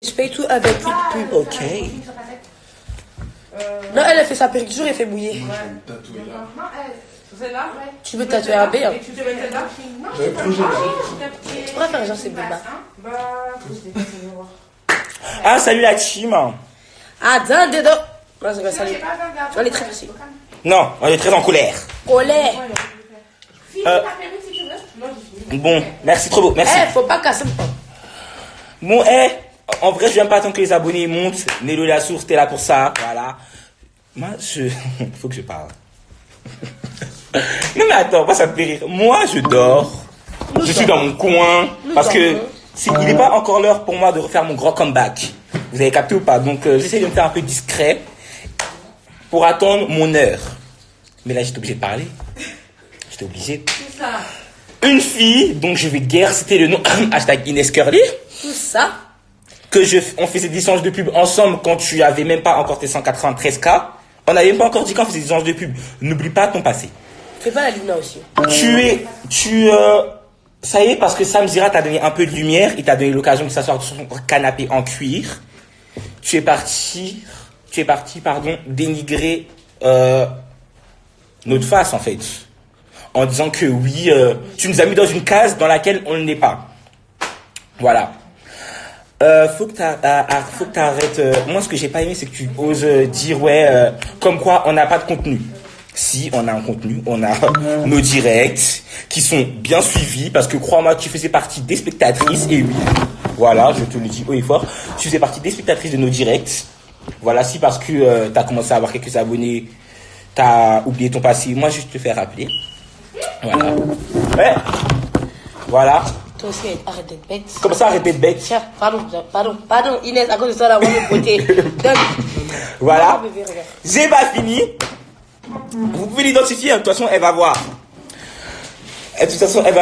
Je paye tout avec une pub. Ok. Non, elle a fait sa perruque toujours et fait mouiller. Tu veux tatouer un B hein? Tu pourrais faire genre c'est Bouba. Ah, salut la team. Ah, d'un dedans. Non, c'est quoi, salut. On est très facile. Non, on est très en colère. Colère. Bon, merci trop beau, merci. Eh, faut pas casser le pain. Bon, en vrai, je viens pas attendre que les abonnés montent. Nélo la source, t'es là pour ça, voilà. Moi, faut que je parle. Non mais attends, moi ça me fait rire. Moi, je dors. Je suis dans mon coin. Parce que il n'est pas encore l'heure pour moi de refaire mon grand comeback. Vous avez capté ou pas? Donc, j'essaie de me faire un peu discret pour attendre mon heure. Mais là, j'étais obligé de parler. J'étais obligé. Tout ça. Une fille, donc je vais guère citer le nom, hashtag Inès Curly. Tout ça. On faisait des échanges de pub ensemble quand tu avais même pas encore tes 193K. On n'avait même pas encore dit qu'on faisait des échanges de pub. N'oublie pas ton passé. Fais pas la Luna aussi. Ça y est, parce que Sam Zira t'a donné un peu de lumière, il t'a donné l'occasion de s'asseoir sur son canapé en cuir. Tu es parti, dénigrer, notre face, en fait. En disant que oui, tu nous as mis dans une case dans laquelle on ne l'est pas. Voilà. Faut que t'arrêtes. Moi, ce que j'ai pas aimé, c'est que tu oses dire, comme quoi on n'a pas de contenu. Si, on a un contenu, on a nos directs qui sont bien suivis parce que crois-moi, tu faisais partie des spectatrices et oui, voilà, je te le dis haut et fort, tu faisais partie des spectatrices de nos directs. Voilà, si parce que t'as commencé à avoir quelques abonnés, t'as oublié ton passé, moi je te fais rappeler. Voilà. Ouais. Voilà. Toi aussi, arrête d'être bête. Comment ça, arrête d'être bête? Tiens, pardon, Inès, à cause de ça, là, on va me côté. Donne. Voilà. Non, bébé, regarde. J'ai pas fini. Vous pouvez l'identifier, hein. De toute façon, elle va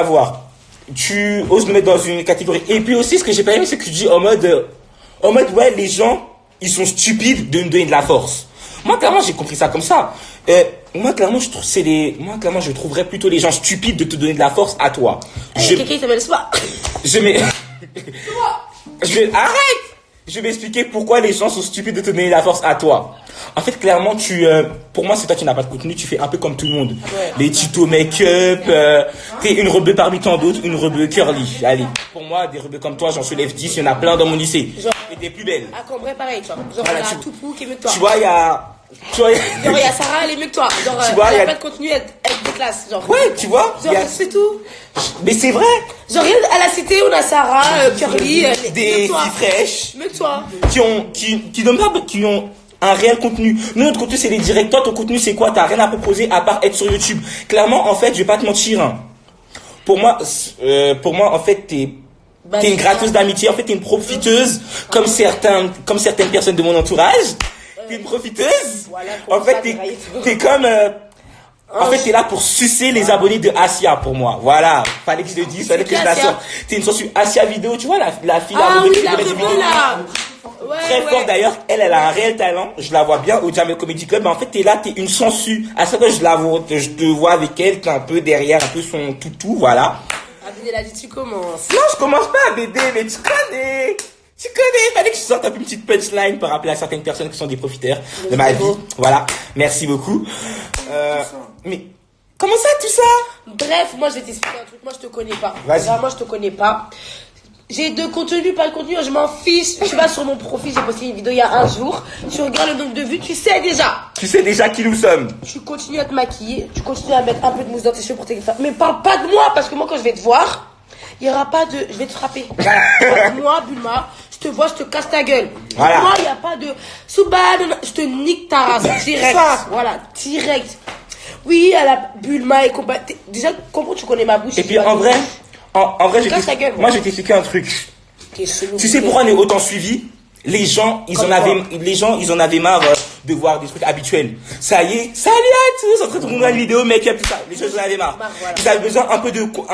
voir. Tu oses me mettre dans une catégorie. Et puis aussi, ce que j'ai pas aimé, c'est que tu dis en mode, ouais, les gens, ils sont stupides de me donner de la force. Moi, clairement, j'ai compris ça comme ça. Moi, clairement, je trouverais plutôt les gens stupides de te donner de la force à toi. Quelqu'un, il s'appelle Spa. Arrête! Je vais expliquer pourquoi les gens sont stupides de te donner la force à toi. En fait, clairement, pour moi, c'est toi qui n'as pas de contenu, tu fais un peu comme tout le monde. Ouais. Les tutos make-up, t'es une rebeu parmi tant d'autres, une rebeu curly. Allez, pour moi, des rebeux comme toi, j'en soulève 10, il y en a plein dans mon lycée. Genre, et des plus belles. À Cambrai, pareil, tu vois. Genre, il y a Toupou qui est mieux que toi. Tu vois, il y a Sarah, elle est mieux que toi. Genre, elle a pas de contenu, elle est de classe. Genre, ouais, tu vois. Genre, c'est tout. Mais c'est vrai. Genre, à la cité, on a Sarah, Curly, des filles fraîches. Mieux que toi. Qui ont un réel contenu. Nous, notre contenu, c'est les directs. Toi, ton contenu, c'est quoi? T'as rien à proposer à part être sur YouTube. Clairement, en fait, je vais pas te mentir. Hein. Pour moi, en fait, t'es une gratteuse d'amitié. En fait, t'es une profiteuse, comme certaines personnes de mon entourage. T'es une profiteuse. Voilà, en fait, t'es comme... en fait, t'es là pour sucer les abonnés de Asia pour moi. Voilà. Fallait que je le dise, fallait que je la sorte. T'es une sorte Asia vidéo, tu vois, la fille la rebeu là. Ouais, très forte d'ailleurs, elle a un réel talent. Je la vois bien au Jamel Comedy Club. Mais en fait, t'es là, t'es une sangsue. À chaque fois, je te vois avec elle, t'es un peu derrière, un peu son toutou, voilà. Bébé, elle a dit, tu commences. Non, je commence pas, bébé, mais tu connais. Il fallait que je sorte un peu une petite punchline pour rappeler à certaines personnes qui sont des profiteurs de ma vie. Voilà. Merci beaucoup. Mais, comment ça, tout ça? Bref, moi, je vais t'expliquer un truc. Moi, je te connais pas. Vas-y. Vraiment, je te connais pas. J'ai de contenu, pas de contenu, je m'en fiche. Tu vas sur mon profil, j'ai posté une vidéo il y a un jour. Tu regardes le nombre de vues, tu sais déjà. Tu sais déjà qui nous sommes. Tu continues à te maquiller, tu continues à mettre un peu de mousse dans tes cheveux pour tes femmes. Mais parle pas de moi, parce que moi, quand je vais te voir, il y aura pas de... Je vais te frapper. Moi, Bulma, je te vois, je te casse ta gueule. Voilà. Moi, il n'y a pas de... Souban, je te nique ta race. Direct. Voilà, direct. Oui, à la Bulma et combat. Déjà, comment tu connais ma bouche? Et puis, en vrai, moi, je vais t'expliquer un truc. Tu sais pourquoi on est autant suivis? Les gens, ils en avaient marre de voir des trucs habituels. Ça y est, salut à tous, en train de tourner une vidéo, make-up, tout ça. Les gens, ils en avaient marre. Voilà. Ils avaient besoin un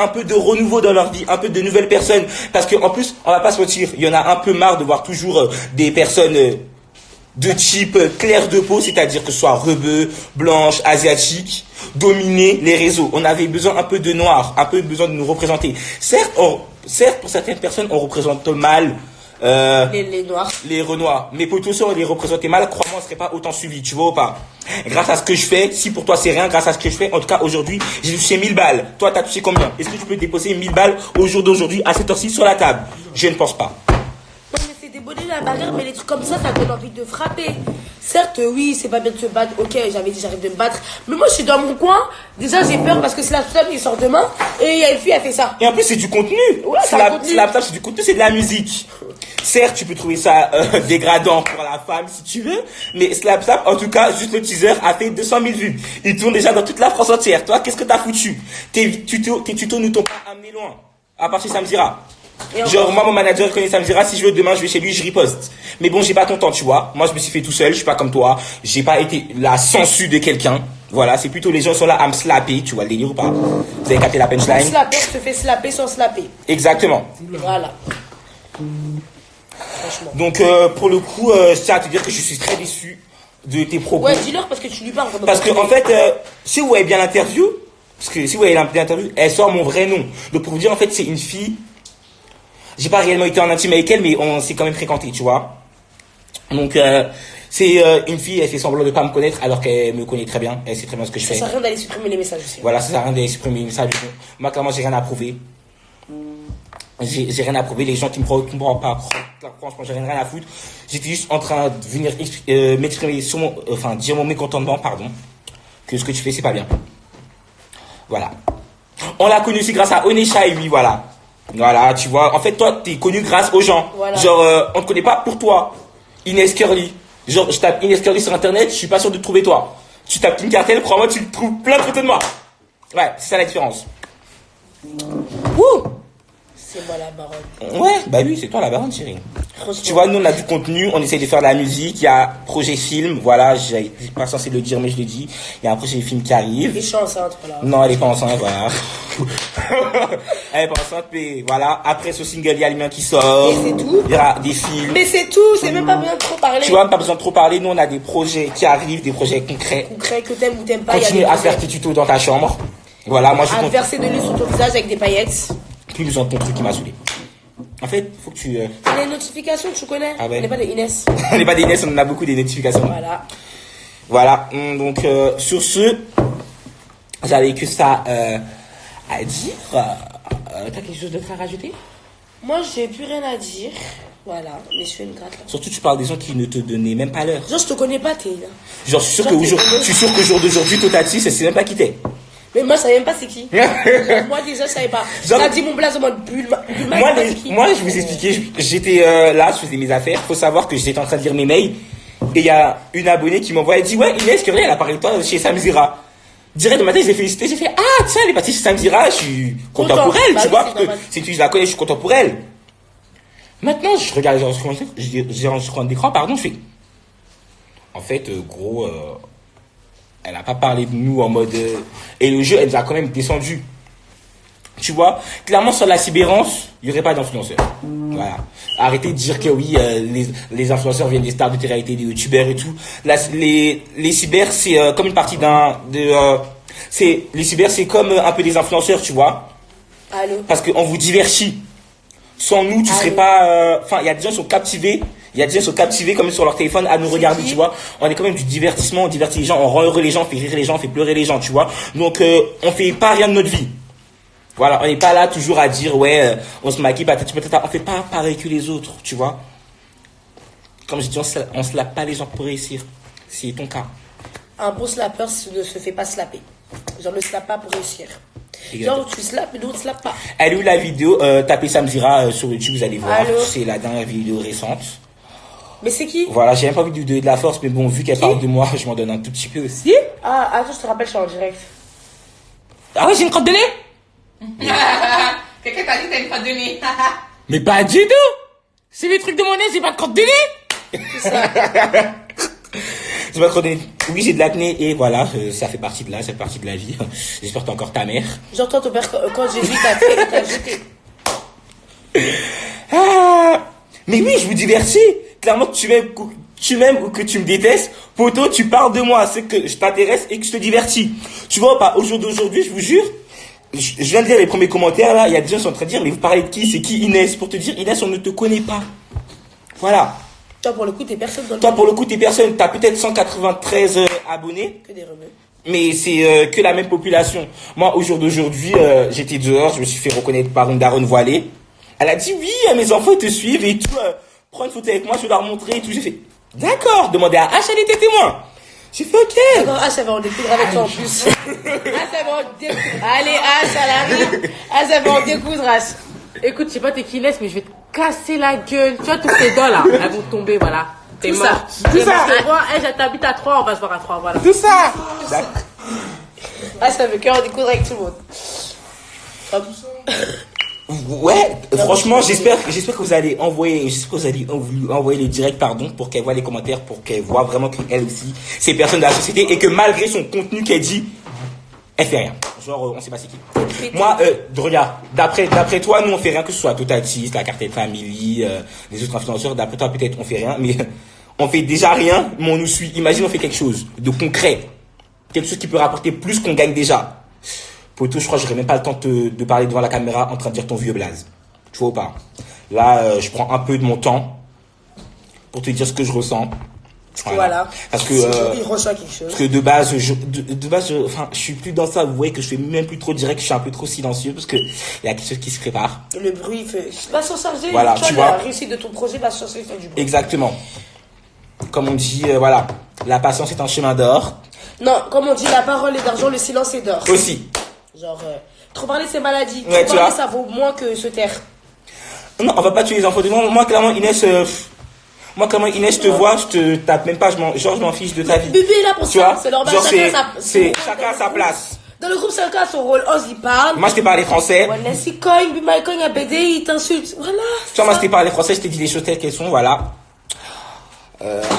peu de renouveau dans leur vie, un peu de nouvelles personnes. Parce que, en plus, on va pas se mentir, il y en a un peu marre de voir toujours des personnes de type clair de peau, c'est-à-dire que ce soit rebeu, blanche, asiatique, dominer les réseaux. On avait besoin un peu de noir, un peu besoin de nous représenter. Certes, pour certaines personnes, on représente mal Les noirs. les Renois. Mes potos, si on les représentait mal, crois-moi, on serait pas autant suivis, tu vois ou pas? Grâce à ce que je fais, si pour toi c'est rien, grâce à ce que je fais, en tout cas aujourd'hui, j'ai touché 1000 balles. Toi, t'as touché combien? Est-ce que tu peux déposer 1000 balles au jour d'aujourd'hui, à cette heure-ci, sur la table? Je ne pense pas. Non, mais c'est des bonnets la bagarre, mais les trucs comme ça donne envie de frapper. Certes, oui, c'est pas bien de se battre. Ok, j'avais dit j'arrête de me battre. Mais moi, je suis dans mon coin. Déjà, j'ai peur parce que c'est la flamme qui sort demain. Et il y a une fille, elle fait ça. Et en plus, c'est du contenu. Ouais, c'est un contenu. C'est du contenu, c'est de la musique. Certes, tu peux trouver ça dégradant pour la femme si tu veux, mais Slap Slap, en tout cas, juste le teaser a fait 200 000 vues. Il tourne déjà dans toute la France entière. Toi, qu'est-ce que t'as foutu? Tes tutos ne t'ont pas amené loin. À part chez Samzira. Genre, moi, mon manager connaît Samzira. Si je veux, demain, je vais chez lui, je riposte. Mais bon, j'ai pas ton temps, tu vois. Moi, je me suis fait tout seul. Je suis pas comme toi. J'ai pas été la sangsue de quelqu'un. Voilà, c'est plutôt les gens sont là à me slapper. Tu vois le délire ou pas? Vous avez capté la punchline? Slapper se fait slapper sans slapper. Exactement. Voilà. Franchement. Donc, pour le coup, je tiens à te dire que je suis très déçu de tes propos. Ouais, dis-leur parce que tu lui parles. Parce que, en fait, si vous voyez bien l'interview, parce que si vous voyez l'interview, elle sort mon vrai nom. Donc, pour vous dire, en fait, c'est une fille. J'ai pas réellement été en intime avec elle, mais on s'est quand même fréquenté, tu vois. Donc, c'est une fille, elle fait semblant de pas me connaître alors qu'elle me connaît très bien. Elle sait très bien ce que je fais. Ça sert à rien d'aller supprimer les messages aussi. Voilà, ça sert à rien d'aller supprimer les messages. Moi, clairement, j'ai rien à prouver. J'ai rien à prouver. Les gens qui me croient pas, franchement, j'ai rien à foutre. J'étais juste en train de venir m'exprimer sur dire mon mécontentement, pardon. Que ce que tu fais, c'est pas bien. Voilà. On l'a connu aussi grâce à Onesha et lui, voilà. Voilà, tu vois. En fait, toi, t'es connu grâce aux gens. Voilà. Genre, on te connaît pas pour toi. Inès Curly. Genre, je tape Inès Curly sur internet, je suis pas sûr de te trouver toi. Tu tapes Kim Cartel, crois-moi, tu trouves plein de photos de moi. Ouais, c'est ça la différence. Wouh! C'est moi la baronne. Ouais, bah oui, c'est toi la baronne, chérie. Franchement. Tu vois, nous on a du contenu, on essaye de faire de la musique, il y a projet film, voilà, j'ai pas censé le dire mais je le dis. Il y a un projet film qui arrive. Les chances enceinte, voilà. Non, elle est pas enceinte, voilà. Elle est pas enceinte, mais voilà. Après ce single, il y a le mien qui sort. Et c'est tout. Il y aura des films. Mais c'est tout, c'est même pas besoin de trop parler. Tu vois, pas besoin de trop parler. Nous, on a des projets qui arrivent, des projets concrets. Concret, que t'aimes ou t'aimes pas. Continue à faire tes tutos dans ta chambre. Voilà, moi je À compte. verser de l'huile sur ton visage avec des paillettes. Plus besoin de ton truc qui m'a saoulé. En fait, faut que tu. Les notifications, tu connais. Ah ouais. On n'est pas des Inès. On n'est pas des NS, on en a beaucoup des notifications. Voilà. Voilà. Donc, sur ce, j'avais que ça à dire. T'as quelque chose d'autre à rajouter? Moi, j'ai plus rien à dire. Voilà, mais je fais une gratte là. Surtout, tu parles des gens qui ne te donnaient même pas l'heure. Genre, je te connais pas, t'es là. Genre, je suis sûr que jour d'aujourd'hui, Totati, ça sait même pas qui t'es. Mais moi, je savais même pas c'est qui. Moi, déjà, je savais pas. Genre- T'as dit mon blaze en mode Bulma. Bulma, Moi, c'est pas qui. moi, je vous expliquais, j'étais là, je faisais mes affaires. Faut savoir que j'étais en train de lire mes mails. Et il y a une abonnée qui m'envoie, elle dit, ouais, Inès, elle a parlé de toi chez Samzira. Direct de matin, je l'ai félicité, j'ai fait, ah, tiens, elle est partie chez Samzira, je suis content Content. pour elle, Bah tu oui, vois, c'est parce que normal. si tu la connais, je suis content pour elle. Maintenant, je regarde les enregistrements d'écran, pardon, je fais, en fait, gros, elle a pas parlé de nous en mode, et le jeu, elle nous a quand même descendu. Tu vois, clairement sur la cybérance, il n'y aurait pas d'influenceurs. Voilà. Arrêtez de dire que oui, les influenceurs viennent des stars de télé-réalité, des youtubeurs et tout. Là, les cyber, c'est comme une partie les cyber, c'est comme un peu des influenceurs, tu vois. Allô. Parce qu'on vous divertit. Sans nous, tu Allô. serais pas. Enfin, il y a des gens qui sont captivés. Il y a des gens qui sont captivés comme sur leur téléphone à nous regarder, qui tu vois. On est quand même du divertissement, on divertit les gens, on rend heureux les gens, on fait rire les gens, on fait pleurer les gens, tu vois. Donc, on fait pas rien de notre vie. Voilà, on n'est pas là toujours à dire, ouais, on se maquille, patati patata. On fait pas pareil que les autres, tu vois. Comme je dis, on se lave pas les gens pour réussir. C'est ton cas. Un bon slapper ne se fait pas slapper. Genre, ne slappe pas pour réussir. Exactement. Genre, tu slappes, mais nous, on ne slappe pas. Elle est où la vidéo? Tapez Samzira sur YouTube, vous allez voir. Allô. C'est la dernière vidéo récente. Mais c'est qui? Voilà, j'ai même pas envie de lui donner de la force, mais bon, vu qu'elle parle de moi, je m'en donne un tout petit peu aussi. Ah, attends, je te rappelle, je suis en direct. Ah ouais, j'ai une crotte de nez? Quelqu'un t'a dit que t'as une crotte de nez. Mais pas du tout! C'est les trucs de mon nez, j'ai pas de crotte de nez! C'est ça. J'ai pas de crotte de nez. Oui, j'ai de l'acné, et voilà, ça fait partie de là, ça fait partie de la vie. J'espère que t'es encore ta mère. Genre, toi, ton père, quand j'ai vu, t'as jeté. Ah, mais oui, je vous divertis. Clairement, que tu m'aimes ou que tu me détestes, poto, tu parles de moi. C'est que je t'intéresse et que je te divertis. Tu vois pas, au jour d'aujourd'hui, je vous jure, je viens de lire les premiers commentaires là, il y a des gens qui sont en train de dire, mais vous parlez de qui? C'est qui Inès? Pour te dire, Inès, on ne te connaît pas. Voilà. Toi, pour le coup, t'es personne dans le Toi, pour le coup, t'es personne. T'as peut-être 193 abonnés. Que des rebeux. Mais c'est que la même population. Moi, au jour d'aujourd'hui, j'étais dehors, je me suis fait reconnaître par une daronne voilée. Elle a dit, oui, mes enfants, ils te suivent et tout. Prends une photo avec moi, je vais leur montrer et tout. J'ai fait, d'accord. Demandez à H, elle était témoin. J'ai fait, ok. D'accord, H, ça va en découdre avec toi en plus. H, ça va en découdre. Allez, H, elle arrive. H, ça va en découdre, H. Écoute, je sais pas t'es qui laisse, mais je vais te casser la gueule. Tu vois, toutes tes dents là, elles vont tomber, voilà. T'es Tout morte. ça. Tout ça. T'habites à 3, on va se voir à 3, voilà. Tout ça. H, ça veut qu'en découdre avec tout le monde. Hop. Ouais, franchement, j'espère que vous allez envoyer le direct, pardon, pour qu'elle voit les commentaires, pour qu'elle voit vraiment qu'elle aussi, c'est personne de la société et que malgré son contenu qu'elle dit, elle fait rien. Genre, on sait pas c'est qui. Moi, regarde, d'après toi, nous on fait rien, que ce soit Totatis, la Cartel Family, les autres influenceurs, d'après toi peut-être on fait rien, mais on fait déjà rien, mais on nous suit. Imagine on fait quelque chose de concret, quelque chose qui peut rapporter plus qu'on gagne déjà. Poto, je crois que j'aurais même pas le temps de parler devant la caméra en train de dire ton vieux blaze. Tu vois ou pas? Là, je prends un peu de mon temps pour te dire ce que je ressens. Voilà. Parce que Il ressent quelque chose. parce que de base, je suis plus dans ça. Vous voyez que je fais même plus trop direct, je suis un peu trop silencieux parce que il y a quelque chose qui se prépare. Le bruit fait. Va s'en charger. Voilà, tu vois. La réussite de ton projet va s'en charger, faire du bruit. Exactement. Comme on dit, voilà, la patience est un chemin d'or. Non, comme on dit, la parole est d'argent, le silence est d'or. Aussi. Genre, trop parler, c'est maladie. Ouais, Trop tu parler, vois. ça vaut moins que se taire. Non, on va pas tuer les enfants de moi. Moi, clairement, Inès, je te vois, je te tape même pas, je m'en fiche de ta vie. Bébé est là pour Tu ça, vois, c'est normal. genre, Chacun chacun a sa place. Dans le groupe, chacun a son rôle. On y parle. Moi, je t'ai parlé français. Voilà, si cogne, puis my cogne a BD, il t'insulte. Voilà. Tu vois, moi, je t'ai parlé français, je t'ai dit les choses telles qu'elles sont, voilà.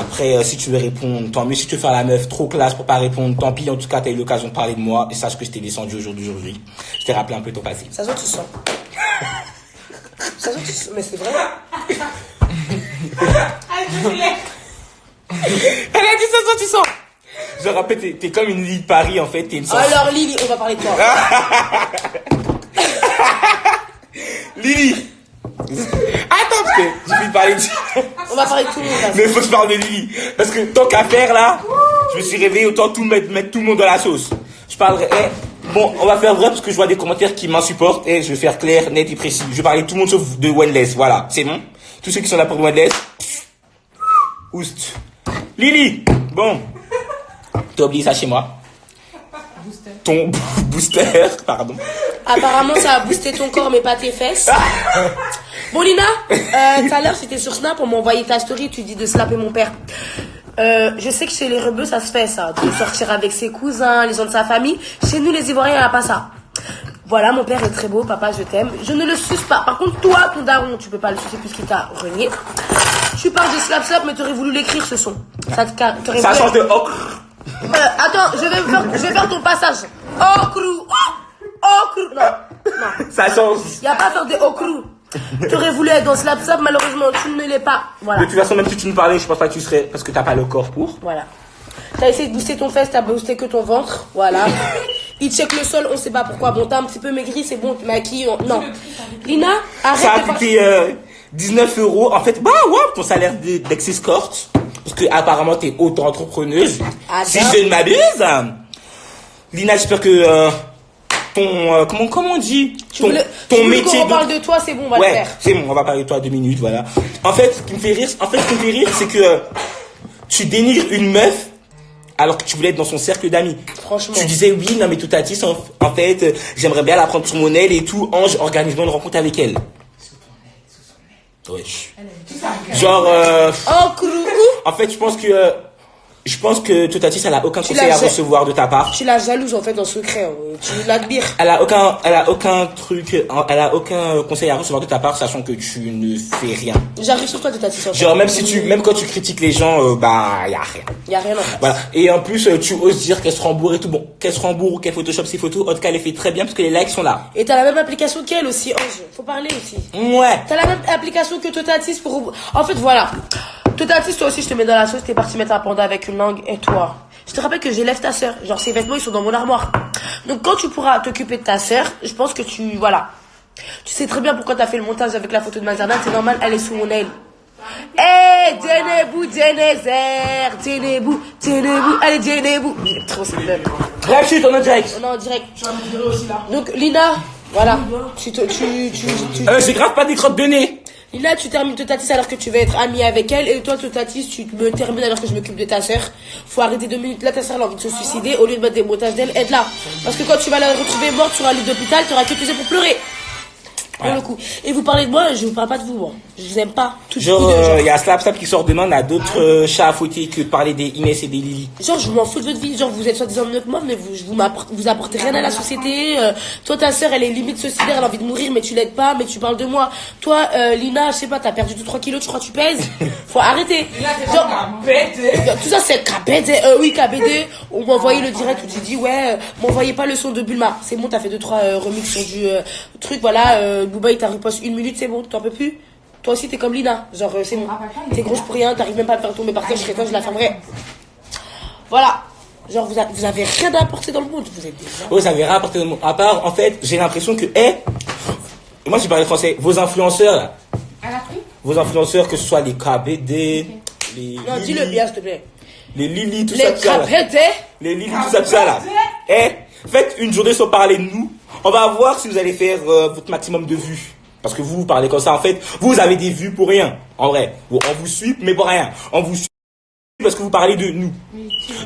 Après, si tu veux répondre, tant mieux. Si tu veux faire la meuf trop classe pour pas répondre, tant pis. En tout cas, t'as eu l'occasion de parler de moi. Et sache que je t'ai descendu aujourd'hui. Je t'ai rappelé un peu ton passé. Ça se voit, tu sens. Ça se voit, tu sens. Mais c'est vrai. Elle a dit ça, tu sens. Je rappelle, t'es comme une Lille de Paris, en fait. T'es une sorte. Alors, Lily, on va parler de toi. Lily. Attends, parce que j'ai envie de parler de... On va parler de tout le monde. Là. Mais faut que je parle de Lily. Parce que tant qu'à faire, là, je me suis réveillé, autant tout mettre tout le monde dans la sauce. Je parlerai... bon, on va faire vrai parce que je vois des commentaires qui m'insupportent. Et je vais faire clair, net et précis. Je vais parler de tout le monde sauf de Wendless. Voilà, c'est bon. Tous ceux qui sont là pour Wendless. Oust. Lily. Bon. T'as oublié ça chez moi. Ton booster, pardon. Apparemment, ça a boosté ton corps, mais pas tes fesses. Bon, Lina, tout à l'heure, c'était sur Snap, on m'a envoyé ta story, tu dis de slapper mon père. Je sais que chez les rebeux, ça se fait, ça. De sortir avec ses cousins, les gens de sa famille. Chez nous, les Ivoiriens, il n'y a pas ça. Voilà, mon père est très beau, papa, je t'aime. Je ne le suce pas. Par contre, toi, ton daron, tu peux pas le sucer puisqu'il t'a renié. Tu parles de slap slap, mais t'aurais voulu l'écrire, ce son. Ça change de ocre. Attends, je vais faire ton passage. Ocrou. Ocrou. Non. Ça change. Y a pas à faire des ocrou. T'aurais voulu être dans slap slap, malheureusement, tu ne l'es pas. Voilà. De toute façon, même si tu nous parlais, je pense pas que tu serais, parce que t'as pas le corps pour. Voilà. T'as essayé de booster ton fesse, t'as boosté que ton ventre. Voilà. Il check le sol, on sait pas pourquoi. Bon, t'as un petit peu maigri, c'est bon, tu maquilles. Non. Lina, arrête Ça a de coûté 19 €. En fait, bah ouais, ton salaire d'ex-escorte. Parce que apparemment t'es auto-entrepreneuse. Ah, Si bien. je ne m'abuse. Lina, j'espère que ton comment on dit ton métier qu'on parle de toi, c'est bon, on va le ouais, faire. c'est bon, on va parler de toi 2 minutes, voilà. En fait, ce qui me fait rire, c'est que tu dénigres une meuf alors que tu voulais être dans son cercle d'amis. Franchement. Tu disais oui, non mais tout à fait, en fait, j'aimerais bien la prendre sur mon aile et tout. Ange, organise-moi une rencontre avec elle. Wesh. Genre, Ocrou. en fait, je pense que Totatis, elle a aucun conseil à recevoir de ta part. Tu la jalouses en fait en secret. Tu l'admires. Elle a aucun conseil à recevoir de ta part, sachant que tu ne fais rien. J'arrive sur toi de ta tissue. Genre, même quand tu critiques les gens, bah, y a rien. Y a rien en fait. Voilà. Et en plus, tu oses dire qu'elle se rembourre et tout. Bon, qu'elle se rembourre ou qu'elle Photoshop ses photos. En tout cas, elle les fait très bien parce que les likes sont là. Et t'as la même application qu'elle aussi, Ange. Faut parler aussi. Ouais. T'as la même application que Totatis pour... En fait, voilà. Totatis, toi aussi, je te mets dans la sauce. T'es parti mettre un panda avec une langue. Et toi, je te rappelle que j'élève ta sœur. Genre, ses vêtements, ils sont dans mon armoire. Donc, quand tu pourras t'occuper de ta sœur, je pense que voilà. Tu sais très bien pourquoi t'as fait le montage avec la photo de Mazarda. C'est normal, elle est sous mon aile. Eh, Djenebou, Djenezer, Djenebou, Djenebou, allez, Djenebou. Trop, c'est le même. Bref, chut, on est en direct. On est en direct. Donc, Lina, voilà. J'ai grave pas des crottes de nez. Lina, tu termines Totatis alors que tu vas être amie avec elle. Et toi, Totatis, tu me termines alors que je m'occupe de ta sœur. Faut arrêter 2 minutes. Là, ta sœur a envie de se suicider. Au lieu de mettre des montages d'elle, aide-la. Parce que quand tu vas la retrouver morte sur un lit d'hôpital, tu auras que pour pleurer. Pour le coup. Et vous parlez de moi, je vous parle pas de vous, moi. Je vous aime pas. Genre, il y a Slap qui sort demain, on a d'autres chats à fouetter que de parler des Inès et des Lily. Genre, je m'en fous de votre vie. Genre, vous êtes soi-disant mieux que moi, mais vous apportez rien à la société. Toi, ta sœur, elle est limite suicidaire, elle a envie de mourir, mais tu l'aides pas, mais tu parles de moi. Toi, Lina, je sais pas, t'as perdu 2-3 kilos, tu crois que tu pèses? Faut arrêter. Genre, tout ça, c'est KBD. Oui, KBD. On m'a envoyé le direct où tu dis, ouais, m'envoyez pas le son de Bulma. C'est bon, t'as fait 2-3 remix sur du truc, voilà. Booba, il t'a riposte 1 minute, c'est bon, t'en peux plus? Toi aussi, t'es comme Lina. Genre, c'est bon. T'es grosse pour rien, t'arrives même pas à me faire tomber par terre, je serais toi, je la fermerai. Voilà. Genre, vous avez rien à apporter dans le monde. Vous êtes des gens. Vous avez rien apporté dans le monde. À part, en fait, j'ai l'impression que, moi, je parle français. Vos influenceurs, là. Vos influenceurs, que ce soit les KBD, les. Non, dis-le bien, s'il te plaît. Les Lily, tout Les ça, tout ça. Là. KBD. Les Lily, tout ça, là. Faites une journée sans parler de nous. On va voir si vous allez faire votre maximum de vues. Parce que vous parlez comme ça, en fait, vous avez des vues pour rien. En vrai, on vous suit, mais pour rien. On vous suit parce que vous parlez de nous.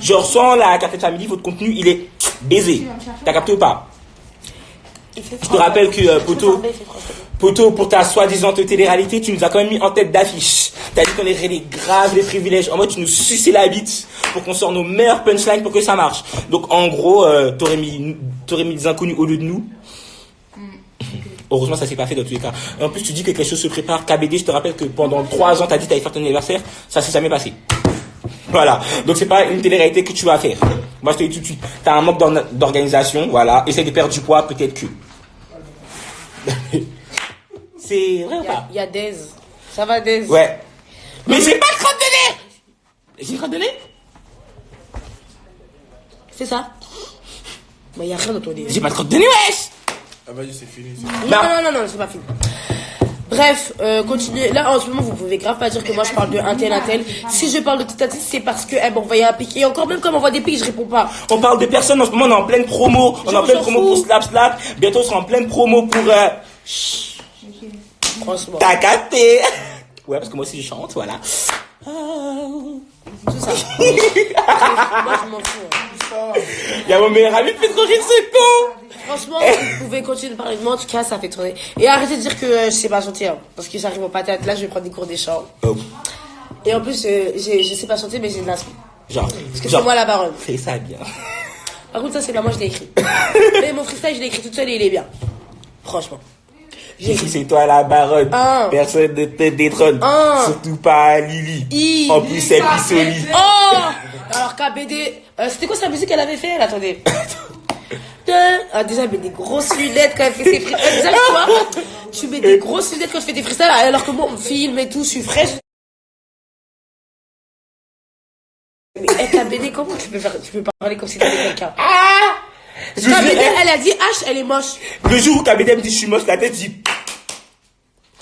Genre, sans la Café Family, votre contenu, il est baisé. T'as capté ou pas? Je te rappelle que, Poto, pour ta soi-disant télé-réalité, tu nous as quand même mis en tête d'affiche. T'as dit qu'on est grave les privilèges. En mode, tu nous suçais la bite pour qu'on sorte nos meilleurs punchlines pour que ça marche. Donc, en gros, t'aurais mis des inconnus au lieu de nous. Heureusement, ça s'est pas fait dans tous les cas. Et en plus, tu dis que quelque chose se prépare. KBD, je te rappelle que pendant 3 ans, t'as dit que t'allais faire ton anniversaire. Ça s'est jamais passé. Voilà. Donc, c'est pas une télé-réalité que tu vas faire. Moi, je te dis tout de suite. T'as un manque d'organisation. Voilà. Essaye de perdre du poids, peut-être que. C'est vrai ou pas? Il y a Dez. Ça va, Dez? Ouais. Mais j'ai pas de crotte de nez! J'ai une crotte de nez? C'est ça? Mais il y a rien dans ton nez. J'ai pas de crotte de nez, wesh! Ah vas-y, c'est fini. Non, c'est pas fini. Bref, continuez. Là, en ce moment, vous pouvez grave pas dire que moi je parle de un tel. Si je parle de Totatis, c'est parce qu'elle m'a envoyé un pic. Et encore même, comme on voit des pics, je réponds pas. On parle de personnes en ce moment, on est en pleine promo. On est en pleine promo pour Slap. Bientôt, on sera en pleine promo pour. Franchement. T'as capté? Ouais, parce que moi aussi je chante, voilà. Tout ça. Moi, je m'en fous. Il y a mon meilleur ami qui fait trop rire, c'est con! Franchement, vous pouvez continuer de parler de moi. En tout cas, ça fait tourner. Et arrêtez de dire que je sais pas chanter. Hein, parce que j'arrive aux patates. Là, je vais prendre des cours des chants. Oh. Et en plus, je sais pas chanter, mais j'ai de l'inspi. Genre. Parce que c'est moi la baronne. Fais ça bien. Par contre, ça, c'est pas moi, je l'ai écrit. Mais mon freestyle, je l'ai écrit toute seule et il est bien. Franchement. C'est toi la baronne. Personne ne te détrône. Surtout pas Lily. En plus, c'est Pissoli. Oh! Alors, KBD, c'était quoi sa musique qu'elle avait fait? Là, attendez. Déjà, elle met des grosses lunettes quand elle fait ses freestyles. Déjà, tu vois, tu mets des grosses lunettes quand je fais des freestyles, alors que moi, on me filme et tout, je suis fraîche. Mais KBD, comment tu peux parler comme si t'étais quelqu'un? KBD, elle a dit H, elle est moche. Le jour où KBD me dit je suis moche, la tête dit.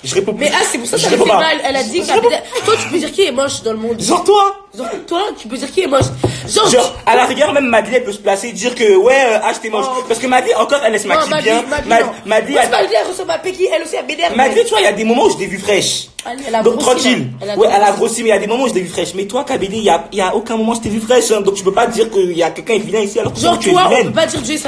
Je réponds pas. Mais c'est pour ça que ça me fait mal. Elle a dit KBD. Toi, tu peux dire qui est moche dans le monde. Genre toi. Genre toi, tu peux dire qui est moche. Genre à la rigueur, même Madeleine peut se placer et dire que ouais, H t'es moche. Parce que Madeleine, encore, elle se maquille bien. Madeleine, elle ressemble à Pecky, elle aussi, elle m'énerve. Madeleine, tu vois, il y a des moments où je l'ai vue fraîche. Donc tranquille. Ouais, elle a grossi, mais il y a des moments où je l'ai vue fraîche. Mais toi, KBD, il y a aucun moment où je t'ai vue fraîche. Donc tu peux pas dire qu'il y a quelqu'un est vilain ici alors que genre tu es toi, vilaine. on peut pas dire Dieu,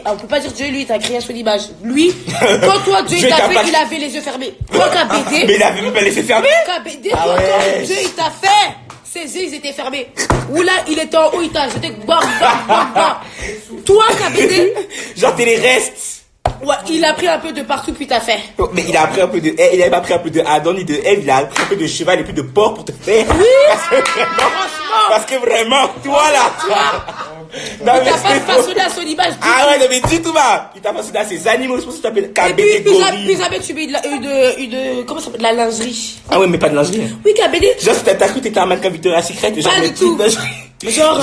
on peut pas dire Dieu, lui, il t'a créé à son image. Lui, quand toi, Dieu, il t'a fait, il avait les yeux fermés. Toi, KBD. Mais il avait même pas laissé fermer. KBD, toi, quand Dieu, il t'a fait. Ses yeux, ils étaient fermés. Ou là, il était en haut, il t'a jeté bam. Toi, KBD. Genre, t'es les restes. Ouais, il a pris un peu de partout, puis t'as fait. Mais il a pris un peu de. Il avait pas pris un peu de Adam ni de Ève, il a pris un peu de cheval et puis de porc pour te faire. Oui! Parce que vraiment, toi là! Non, il t'a pas façonné à son image. Ah ouais, non, mais dis tout bas! Il t'a façonné à ses animaux, c'est pour ça que tu t'appelles KBD gorille. Et puis, gorille. tu mets comment ça s'appelle? De la lingerie. Ah ouais, mais pas de lingerie. Oui, KBD. Genre, t'as cru que t'étais un mannequin Victoria's Secret, genre, pas du tout. Genre,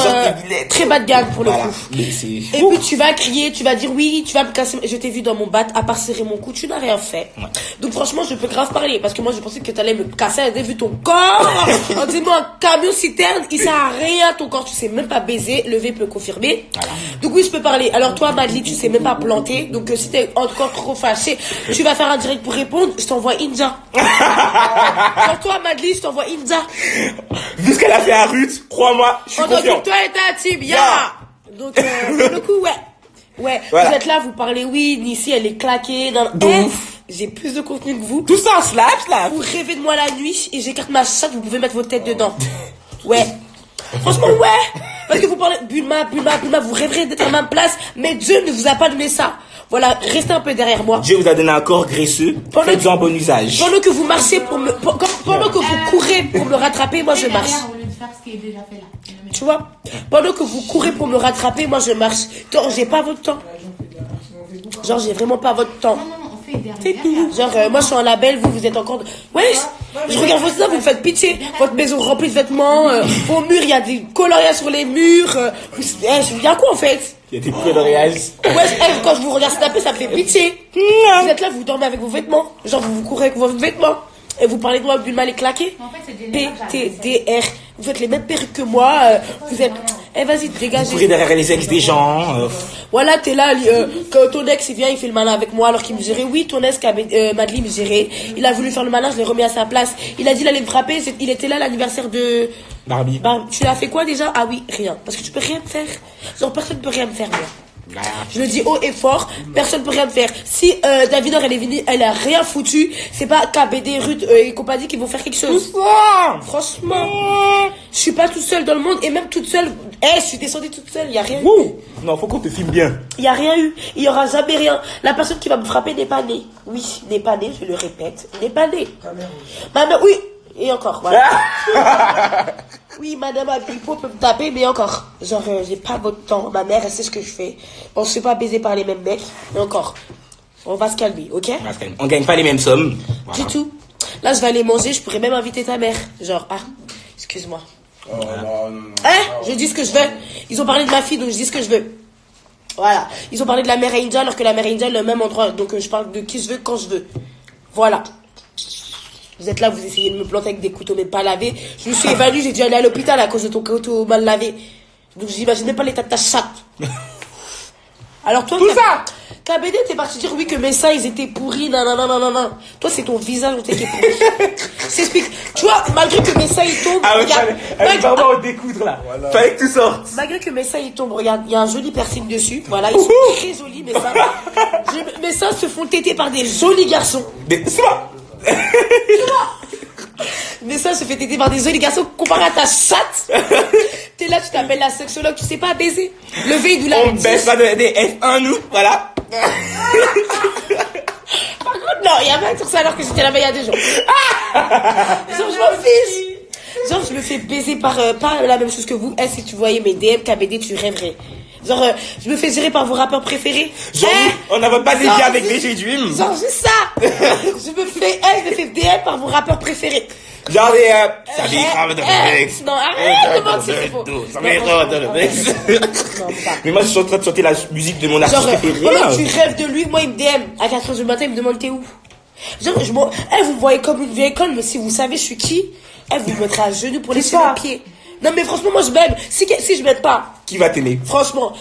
très bas de gamme pour le Voilà. coup. Mais c'est... Et puis tu vas crier, tu vas dire oui, tu vas me casser. Je t'ai vu dans mon bat, à part serrer mon cou, tu n'as rien fait. Ouais. Donc franchement, je peux grave parler parce que moi je pensais que t'allais me casser, j'ai vu ton corps. En disant un camion citerne, il sert à rien ton corps, tu sais même pas baiser, lever peut confirmer. Voilà. Donc oui, je peux parler. Alors toi, Madly, tu sais même pas planter. Donc si t'es encore trop fâché, tu vas faire un direct pour répondre. Je t'envoie Inja. Genre toi, Madly, je t'envoie Inja. Vu ce qu'elle a fait à Ruth, crois-moi, je suis On dit confiant. que toi et ta team, ya. Donc pour le coup, ouais. Ouais, Voilà. vous êtes là, vous parlez, oui, Nissi, elle est claquée. De ouf. J'ai plus de contenu que vous. Tout ça en slap. Vous rêvez de moi la nuit et j'écarte ma chatte, vous pouvez mettre votre tête dedans. Ouais. Franchement, ouais. Parce que vous parlez, Bulma, vous rêverez d'être à ma place, mais Dieu ne vous a pas donné ça. Voilà, restez un peu derrière moi. Dieu vous a donné un corps graisseux, Pendant- faites-en bon usage. Pendant que vous marchez pour me, pendant que vous courez pour me rattraper, moi je marche. Au lieu de faire ce qui est déjà fait là. Tu vois? Pendant que vous courez pour me rattraper, moi je marche. Genre, j'ai pas votre temps. Genre, j'ai vraiment pas votre temps. Non, on fait derrière. C'est tout. Genre, moi je suis en label, vous êtes encore. Ouais, je regarde vos ça, vous me faites pitié. Votre maison remplie de vêtements, vos murs, il y a des coloriages sur les murs. Il y a quoi en fait? Il y a des coloriages. Ouais, quand je vous regarde snapper, ça me fait pitié. Vous êtes là, vous dormez avec vos vêtements. Genre, vous courez avec vos vêtements. Et vous parlez de moi, Bulma, les claqués. En fait, c'est général. PTDR. Vous faites les mêmes perruques que moi. Vous êtes. Eh, vas-y, Vous dégagez. courez derrière les ex des gens. Voilà, t'es là, quand ton ex il vient, il fait le malin avec moi alors qu'il me gérait. Oui, ton ex, Madly me gérait. Il a voulu faire le malin, je l'ai remis à sa place. Il a dit il allait me frapper, il était là à l'anniversaire de. Barbie. Tu l'as fait quoi déjà? Ah oui, rien. Parce que tu peux rien me faire. Genre, personne peut rien me faire, moi. Je le dis haut et fort, personne peut rien me faire. Si Davidor elle est venue, elle a rien foutu, c'est pas KBD, Ruth et compagnie qui vont faire quelque chose. Franchement, je suis pas toute seule dans le monde et même toute seule. Je suis descendue toute seule, y a rien eu. Ouh. Non, faut qu'on te filme bien. Il y a rien eu, il y aura jamais rien. La personne qui va me frapper n'est pas née. Oui, n'est pas née, je le répète, n'est pas née. Ma mère, oui, et encore, voilà. Oui, madame Abipo peut me taper, mais encore. Genre, j'ai pas votre temps. Ma mère, elle sait ce que je fais. On se fait pas baiser par les mêmes mecs. Mais encore. On va se calmer, ok? On gagne pas les mêmes sommes. Voilà. Du tout. Là, je vais aller manger. Je pourrais même inviter ta mère. Genre, excuse-moi. Oh, non. Je dis ce que je veux. Ils ont parlé de ma fille, donc je dis ce que je veux. Voilà. Ils ont parlé de la mère Angel, alors que la mère Angel, le même endroit. Donc, je parle de qui je veux, quand je veux. Voilà. Vous êtes là, vous essayez de me planter avec des couteaux même pas lavés. Je me suis évanouie, j'ai dû aller à l'hôpital à cause de ton couteau mal lavé. Donc j'imagine même pas l'état de ta chatte. Alors toi, Tout ça KBD, t'es parti dire oui que mes seins ils étaient pourris, non. Toi c'est ton visage qui est pourri. Je t'explique. Tu vois, malgré que mes seins ils tombent, Ah ouais, regarde, elle va vraiment découdre là. Fallait que tu sortes. malgré que mes seins ils tombent, regarde, il y a un joli piercing dessus. Voilà, ils sont très jolis mes seins. Mes seins se font téter par des jolis garçons. C'est moi. Mais ça se fait téter par des jolis garçons comparé à ta chatte. T'es là, tu t'appelles la sexologue, tu sais pas baiser. Le V, il On baisse pas des F1 nous, voilà. Par contre, non, il y a pas sur ça alors que j'étais là-bas il y a 2 jours. Genre, je m'en fiche. Genre, je me fais baiser par pas la même chose que vous. Si tu voyais mes DM KBD, tu rêverais. Genre, je me fais gérer par vos rappeurs préférés. Genre, on n'avait pas des genre, gars avec juste- BG Dream. Genre, juste ça. je me fais DM par vos rappeurs préférés. Genre des ça grave de Félix. Non, arrête de mentir, c'est faux. Ça Non, m'énerve de Félix. Non, pas. Mais moi je suis en train de chanter la musique de mon artiste Genre, préféré. voilà, tu rêves de lui, moi il me DM à 4h du matin, il me demande t'es où. Genre, vous me voyez comme une vieille conne, mais si vous savez je suis qui, vous me mettrez à genoux pour laisser ça. mes pieds. Non mais franchement, moi je m'aime. Si je m'aime pas, Qui va t'aimer? franchement,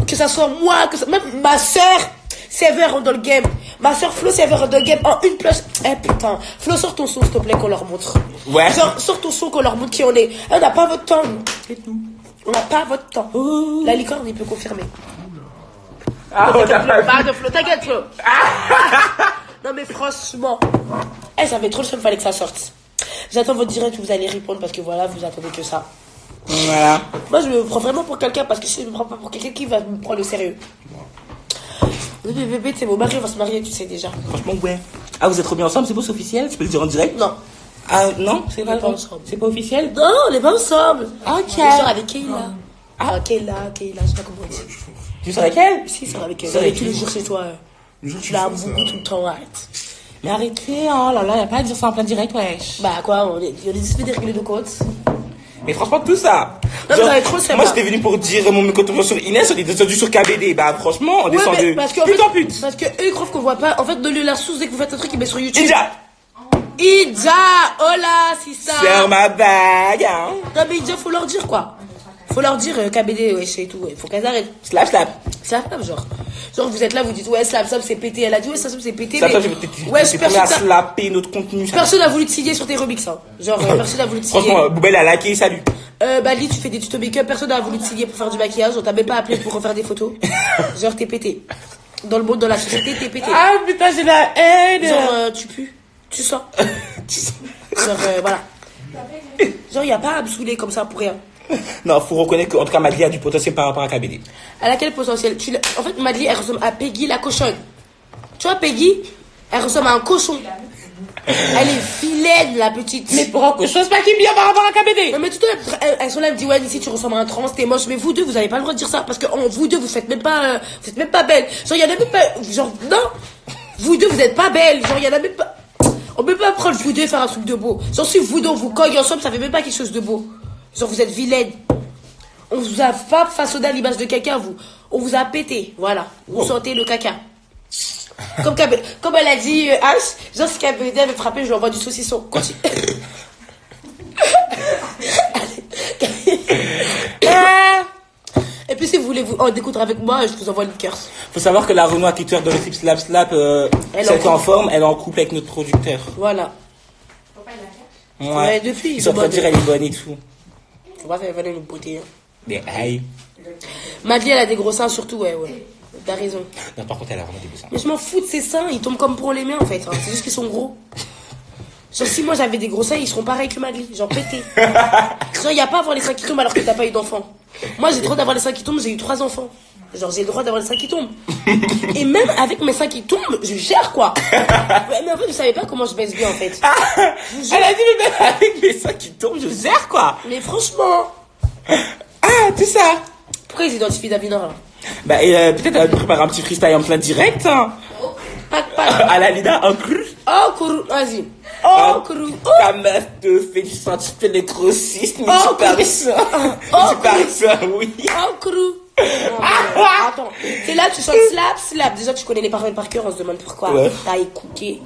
que ça soit moi, même ma soeur, si elle veut elle rentre dans le game. Ma soeur Flo, si elle veut rentrer dans le game, en une plage. Putain, Flo, sors ton son s'il te plaît qu'on leur montre. Ouais. Genre, sors ton son qu'on leur montre qui on est. On n'a pas votre temps, nous. On n'a pas votre temps. La licorne, il peut confirmer. Ah, on t'a pas vu. Pas de Flo, t'inquiète Flo. Non mais franchement, j'avais trop le seum, fallait que ça sorte. J'attends votre direct où vous allez répondre parce que voilà, vous attendez que ça. Voilà. Moi je me prends vraiment pour quelqu'un parce que si je me prends pas pour quelqu'un qui va me prendre au sérieux. Bébé, c'est mon mari, on va se marier, tu sais déjà. Franchement, ouais. Ah, vous êtes remis ensemble, c'est beau, c'est officiel? Tu peux le dire en direct? Non. Ah, non? C'est On est pas ensemble. C'est pas officiel? Non, on n'est pas ensemble. Ok. Genre avec Kayla. Kayla, je sais pas comment on dit. Tu sors avec elle? Si, c'est avec C'est avec tous les qui? jours chez toi. Tu l'as un bon goût tout le temps, arrête. Mais arrêtez, oh là là, y a pas à dire ça en plein direct, wesh. Bah quoi, on est décidé de régler nos comptes. Mais franchement, tout ça. Non, Genre, vous avez trop le seum, moi, là. j'étais venu pour dire mon contention sur Inès, on est descendu sur KBD. Bah, franchement, on Ouais, descend mais de parce que, en pute fait, en pute. parce que eux, ils croient qu'on voit pas. En fait, donnez la source dès que vous faites un truc, ils mettent sur YouTube. Idja, Idja, hola, c'est ça. serre ma bague, hein. Non, mais Idja, faut leur dire, quoi. Faut leur dire, KBD, ouais, c'est tout, ouais. Faut qu'elles arrêtent. Slap, slap. Slap, genre. Genre, vous êtes là, vous dites, ouais, slap, c'est pété. Elle a dit, ouais, slap, c'est pété. Slap, mais- slap, je Ouais, t'es premier à personne slapper notre contenu. n'a voulu te signer sur tes remixes, hein. Genre, personne n'a voulu te signer. Franchement, Boubelle a liké, salut. Bali, tu fais des tutos make-up, personne n'a voulu te signer pour faire du maquillage, on t'a même pas appelé pour refaire des photos. Genre, t'es pété. Dans le monde, dans la société, t'es pété. Ah putain, j'ai la haine. Genre, tu pues, tu sens. Genre, voilà. Genre, y a pas à me saouler comme ça pour rien. Non, faut reconnaître qu'en tout cas, Madly a du potentiel par rapport à KBD. Elle a quel potentiel En fait, Madly, elle ressemble à Peggy la cochonne. Tu vois, Peggy, elle ressemble à un cochon. Elle est vilaine, la petite. Mais pour un cochon, c'est pas qui bien par rapport à KBD. Non, mais tout le temps, elles sont là, elles me disent, ouais, ici, tu ressembles à un trans, t'es moche. Mais vous deux, vous avez pas le droit de dire ça. Parce que vous deux, vous êtes même pas belles. Genre, y en a même pas, genre, non. Vous deux, vous êtes pas belles. Genre, y en a même pas. On peut pas prendre vous deux et faire un truc de beau. Genre, si vous deux, vous cognez ensemble, ça fait même pas quelque chose de beau. Genre, vous êtes vilaine. On vous a pas façonné à l'image de caca, vous. On vous a pété. Voilà. Vous sentez le caca. Comme elle a dit, H, genre, si KBD avait frappé, je lui envoie du saucisson. Continue. Et puis, si vous voulez vous en découdre avec moi, je vous envoie le cœur. Faut savoir que la Renoir qui dans le clip Slap Slap, Elle celle qui est en en forme, elle est en couple avec notre producteur. Voilà. Ouais, depuis, ils sont en train de dire elle est bonne et tout. On va faire venir une beauté. Hein. Mais aïe. Madly, elle a des gros seins, surtout, ouais. T'as raison. Non, par contre, elle a vraiment des beaux seins. Mais je m'en fous de ses seins, ils tombent comme pour les miens, en fait. Hein. C'est juste qu'ils sont gros. Genre, si moi j'avais des gros seins, ils seront pareils que Madly. Genre, pété. Genre, y a pas à avoir les seins qui tombent alors que t'as pas eu d'enfant. Moi, j'ai le droit d'avoir les seins qui tombent, j'ai eu 3 enfants. Genre, j'ai le droit d'avoir les seins qui tombent. Et même avec mes seins qui tombent, je gère, quoi. Ouais, mais en fait, vous savez pas comment je baisse bien, en fait. Elle a dit, mais même avec les seins qui tombent, je sers quoi. Mais franchement, Ah, tout ça. pourquoi ils identifient Davina, là? Bah, et peut-être elle va préparer un petit freestyle en plein direct. Hein. À la Lina, un cru. Oh, Kourou, vas-y. Oh, Kourou. Oh, Ta meuf te fait du sang, tu fais les grossistes, mais Oh, tu paries ça. Oh, Tu paries ça, oui. oh, Kourou. Attends, c'est là, tu chantes slap. Déjà, tu connais les paroles par cœur, on se demande pourquoi. Ouais. T'as écouté.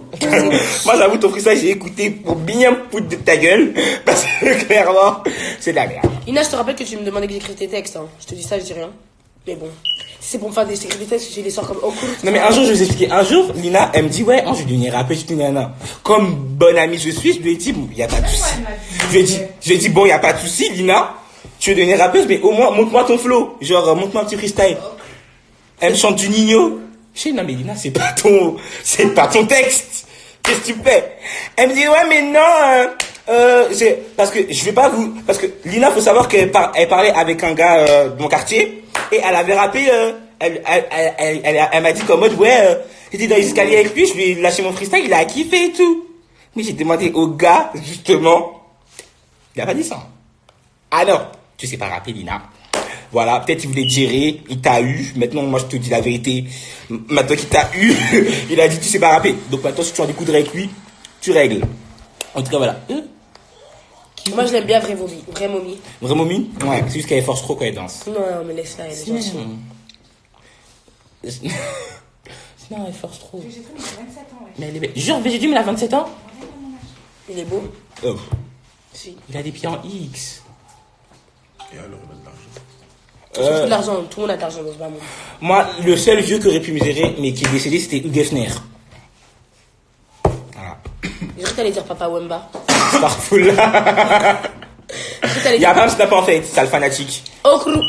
Moi, j'avoue, ton freestyle, j'ai écouté pour bien foutre de ta gueule. Parce que clairement, c'est de la merde. Ina, je te rappelle que tu me demandais que j'écris tes textes. Hein. Je te dis ça, je dis rien. Mais bon, si c'est pour me faire des écrire des textes, je les sors comme oh cool. Non, mais un jour, je vais vous expliquer. Un jour, Lina, elle me dit, ouais, je vais devenir rappeuse, je suis nana. Comme bonne amie je suis, je lui ai dit, bon, y a pas de souci. Je lui ai dit, bon, y a pas de souci, Lina. Tu veux devenir rappeuse, mais au moins, montre-moi ton flow. Genre, montre-moi un petit freestyle. Elle me chante du Nino. Je dis, non, mais Lina, c'est pas ton texte. Qu'est-ce que tu fais? Elle me dit, ouais, mais non, parce que je vais pas vous, parce que Lina, faut savoir qu'elle parlait avec un gars, de mon quartier, et elle avait rappé, elle m'a dit comme mode, ouais, j'étais dans les escaliers avec lui, je lui ai lâché mon freestyle, il a kiffé et tout. Mais j'ai demandé au gars, justement, il a pas dit ça. Ah non, tu sais pas rapper, Lina. Voilà, peut-être il voulait te gérer, il t'a eu. Maintenant, moi, je te dis la vérité. Maintenant qu'il t'a eu, il a dit, tu sais pas rapper. Donc maintenant, si tu en découdrais avec lui, tu règles. En tout cas, voilà. Moi, je l'aime bien, vrai momie. Vrai momie. Vrai momie? Ouais, c'est juste qu'elle force trop quand elle danse. Non, mais laisse-la, elle est gentille. Non, elle force trop. J'ai pris 27 ans, ouais. Mais elle est belle. Jure, Végédum, il a 27 ans? Il est beau. Oh. Si. Il a des pieds en X. Et alors, on a de l'argent. Surtout de l'argent. Tout le monde a de l'argent dans ce bas monde. Moi, le seul vieux qui aurait pu me gérer, mais qui est décédé, c'était Hugh Hefner. Voilà. J'ai cru que t'allais dire Papa Wemba. Starful. J'ai cru que t'allais Il y a dire pas un snap en fait, sale fanatique. oh Kourou.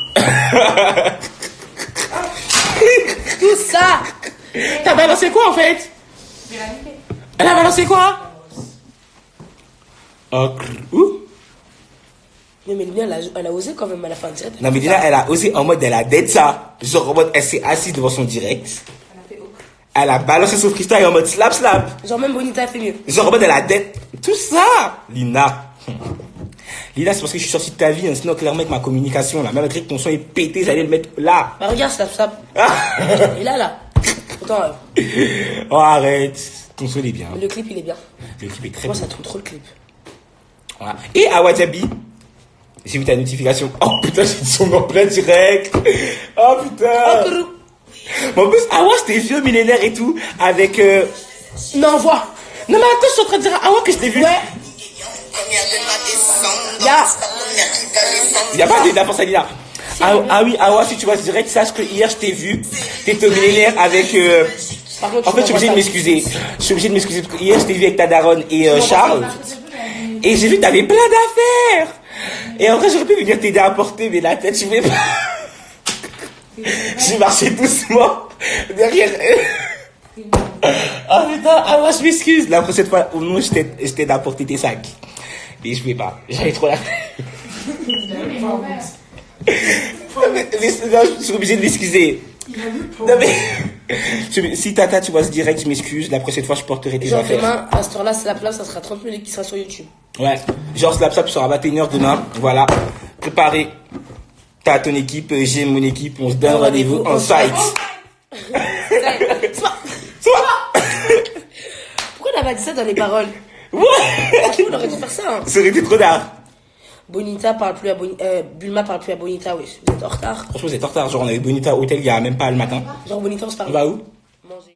Tout ça. T'as balancé quoi en fait? Véronique. Elle a balancé quoi? Oh, ouh. Mais Lina, elle a osé quand même à la fin de direct. Non mais Lina, elle a osé en mode, elle a dead ça. Genre en mode, elle s'est assise devant son direct. Elle a fait au Elle a balancé son freestyle en mode slap slap. Genre même Bonita a fait mieux. Genre en mode, elle a dead. Tout ça. Lina. Lina, c'est parce que je suis sorti de ta vie, hein, sinon clairement avec ma communication là. Même avec que ton son est pété, j'allais le mettre là. Bah regarde, ça. Et là. Pourtant, Oh arrête. Ton son il est bien. le clip, il est bien. Le clip est très Moi, beau. ça tourne trop le clip. Voilà. Et à Wajabi, J'ai vu ta notification. Oh putain, j'ai dit son nom plein direct. Oh putain. Mais en plus, Awa, c'était vieux millénaire et tout. Avec. Non, vois. Non, mais attends, je suis en train de dire à Awa que je t'ai vu. Ouais. Il y a pas de la force Alina. Ah oui, Awa, si tu vois direct, sache que hier je t'ai vu. T'étais au millénaire avec. Par contre, En fait, je suis obligé de m'excuser. Je suis obligé de m'excuser parce que hier je t'ai vu avec ta daronne et Charles. Et j'ai vu que t'avais plein d'affaires. Et en vrai, j'aurais pu venir t'aider à porter, mais la tête, je voulais pas. J'ai marché doucement derrière eux. Oh putain, ah moi je m'excuse. La prochaine fois, au moins, je t'aide à porter tes sacs. Mais je pouvais pas. J'avais trop la. mais, non, je suis obligé de m'excuser. Non mais. Si Tata, tu vois ce direct, je m'excuse. La prochaine fois, je porterai tes Genre affaires. demain, à cette heure-là, c'est la place, ça sera 30 minutes qui sera sur YouTube. Ouais. Genre, Slapsap sera à 21h demain. Voilà. Préparez. T'as ton équipe, j'ai mon équipe, on se donne rendez-vous en site. Pourquoi on n'a pas dit ça dans les paroles? Ouais. Franchement, on aurait dû faire ça. Hein. Ça aurait été trop tard. Bonita parle plus à Bulma parle plus à Bonita, oui. Vous êtes en retard. Franchement, vous êtes en retard. Genre, on avait Bonita Hotel il y a même pas le matin. Genre Bonita, on se parle. On va où? Manger.